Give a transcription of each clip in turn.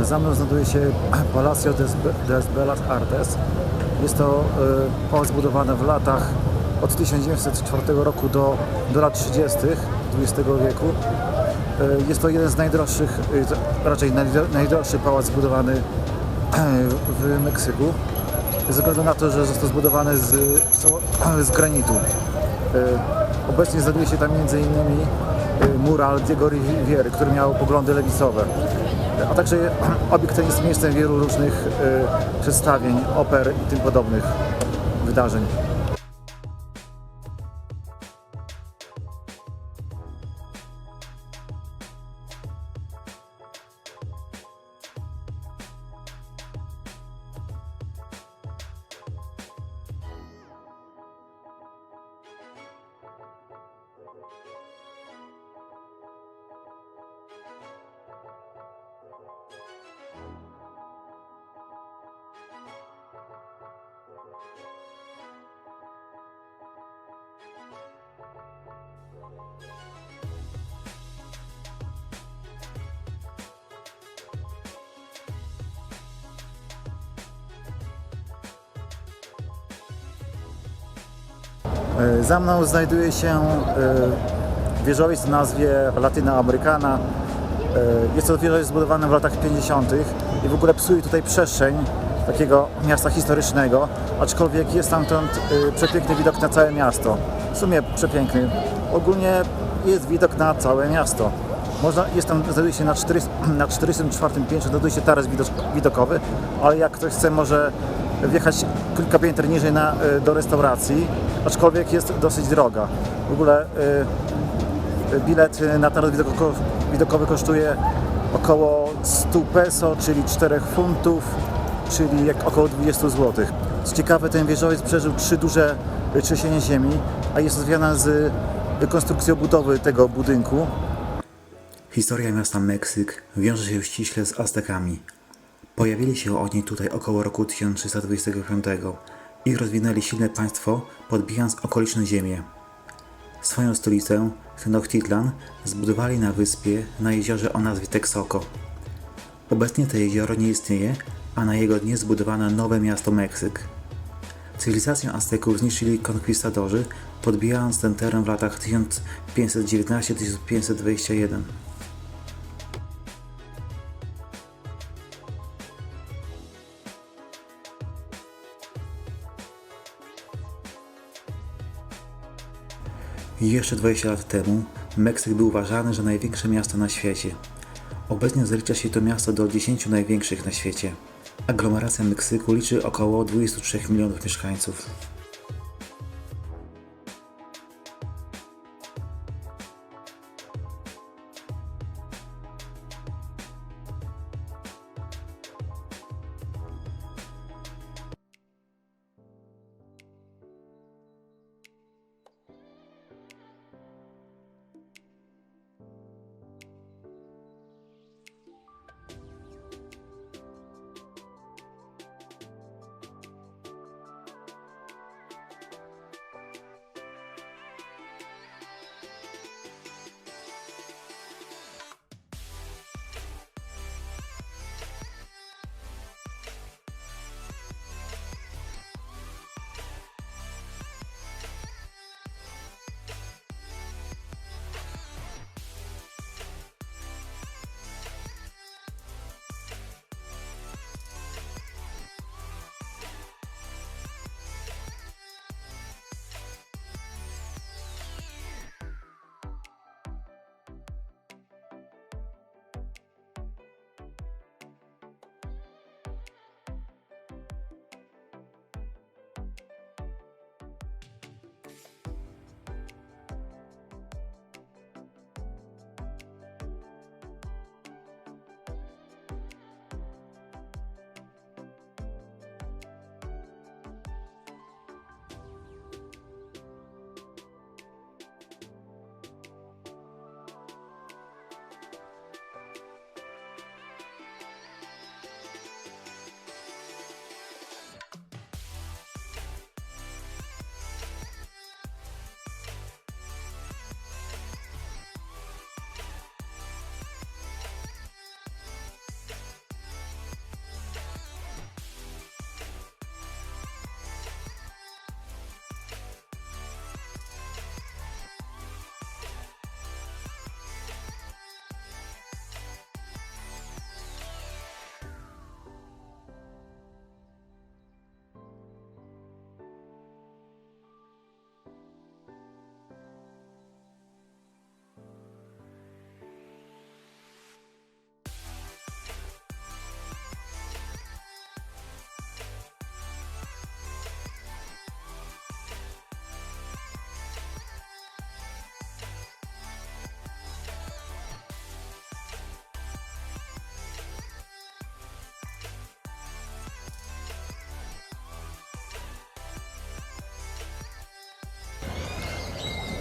Za mną znajduje się Palacio des Bellas Artes. Jest to pałac zbudowany w latach od 1904 roku do lat 30. XX wieku. Jest to jeden z najdroższych, raczej najdroższy pałac zbudowany w Meksyku. Ze względu na to, że został zbudowany z granitu. Obecnie znajduje się tam m.in. mural Diego Riviery, który miał poglądy lewicowe. A także obiekt ten jest miejscem wielu różnych przedstawień, oper i tym podobnych wydarzeń. Za mną znajduje się wieżowiec o nazwie Latina Americana. Jest to wieżowiec zbudowany w latach 50. i w ogóle psuje tutaj przestrzeń takiego miasta historycznego, aczkolwiek jest stamtąd przepiękny widok na całe miasto. W sumie przepiękny. Ogólnie jest widok na całe miasto. Znajduje się na 44. piętrze, znajduje się taras widokowy, ale jak ktoś chce, może wjechać kilka pięter niżej do restauracji, aczkolwiek jest dosyć droga. W ogóle bilet na taras widokowy kosztuje około 100 peso, czyli 4 funtów, czyli około 20 zł. Co ciekawe, ten wieżowiec przeżył 3 duże trzęsienia ziemi, a jest związana z konstrukcją budowy tego budynku. Historia miasta Meksyk wiąże się ściśle z Aztekami. Pojawili się oni tutaj około roku 1325 i rozwinęli silne państwo, podbijając okoliczne ziemie. Swoją stolicę, Tenochtitlan, zbudowali na wyspie na jeziorze o nazwie Texcoco. Obecnie to jezioro nie istnieje, a na jego dnie zbudowano nowe miasto Meksyk. Cywilizację Azteków zniszczyli konkwistadorzy, podbijając ten teren w latach 1519-1521. Jeszcze 20 lat temu Meksyk był uważany za największe miasto na świecie. Obecnie zalicza się to miasto do 10 największych na świecie. Aglomeracja Meksyku liczy około 23 milionów mieszkańców.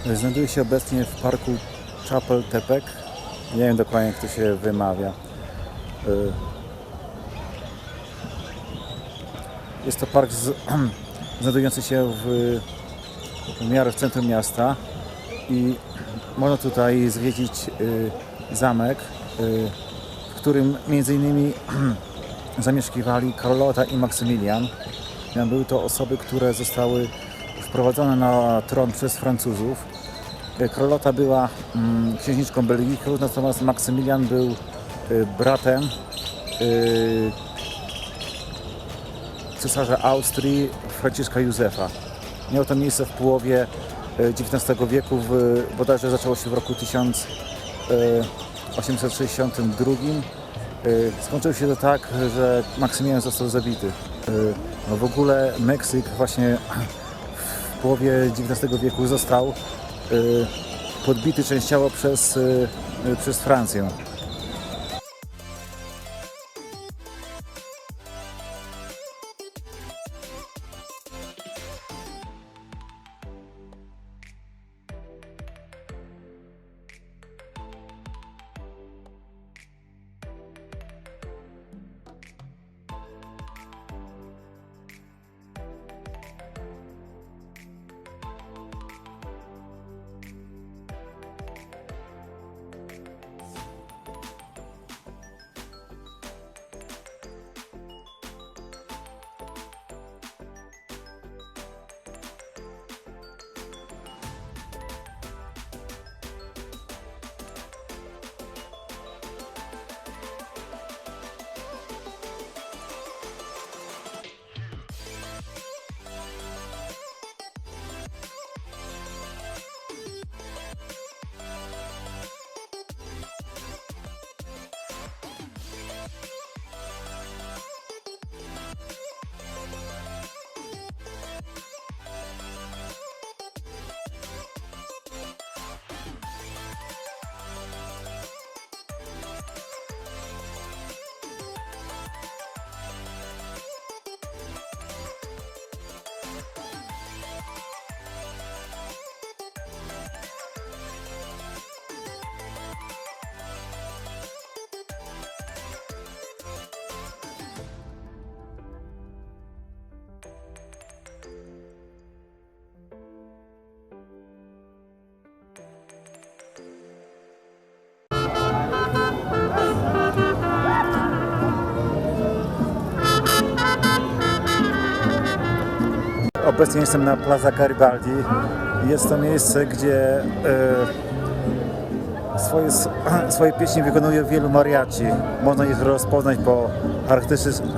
Znajduję się obecnie w parku Chapultepec. Nie wiem dokładnie, jak to się wymawia. Jest to park znajdujący się w miarę w centrum miasta i można tutaj zwiedzić zamek, w którym między innymi zamieszkiwali Carlota i Maksymilian. Były to osoby, które zostały wprowadzone na tron przez Francuzów. Carlota była księżniczką belgijską, natomiast Maksymilian był bratem cesarza Austrii Franciszka Józefa. Miało to miejsce w połowie XIX wieku, bodajże zaczęło się w roku 1862. Skończyło się to tak, że Maksymilian został zabity. No w ogóle Meksyk właśnie w połowie XIX wieku został podbity częściowo przez Francję. Obecnie jestem na Plaza Garibaldi. Jest to miejsce, gdzie swoje pieśni wykonuje wielu mariachi. Można ich rozpoznać po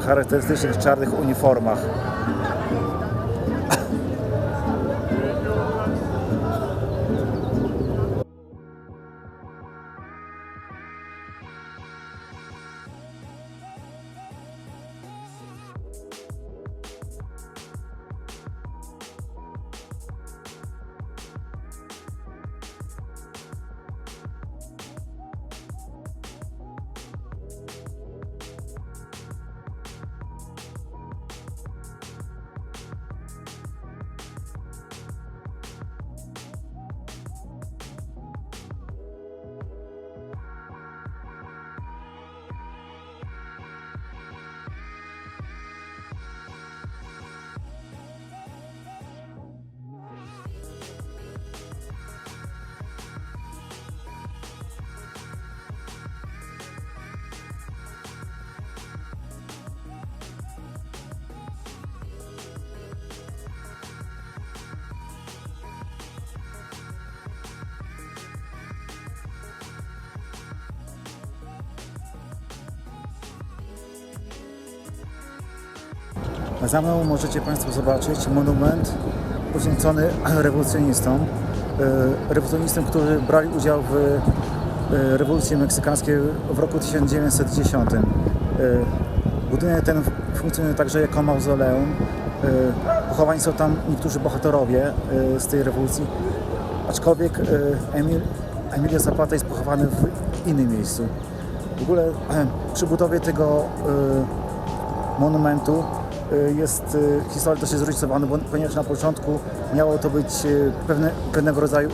charakterystycznych czarnych uniformach. Za mną możecie Państwo zobaczyć monument poświęcony rewolucjonistom, którzy brali udział w rewolucji meksykańskiej w roku 1910. Budynek ten funkcjonuje także jako mauzoleum. Pochowani są tam niektórzy bohaterowie z tej rewolucji, aczkolwiek Emilio Zapata jest pochowany w innym miejscu. W ogóle przy budowie tego monumentu jest historycznie zróżnicowany, ponieważ na początku miało to być pewnego rodzaju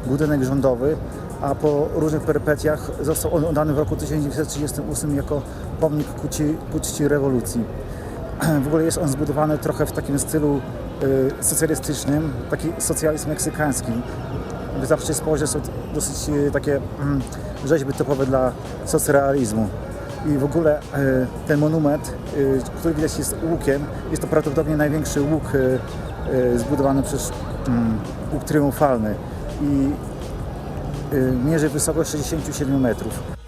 budynek rządowy, a po różnych perypetiach został on oddany w roku 1938 jako pomnik ku czci rewolucji. W ogóle jest on zbudowany trochę w takim stylu socjalistycznym, taki socjalizm meksykański. Wystarczy spojrzeć, są dosyć takie rzeźby typowe dla socrealizmu. I w ogóle ten monument, który widać jest łukiem, jest to prawdopodobnie największy łuk zbudowany przez łuk triumfalny i mierzy wysokość 67 metrów.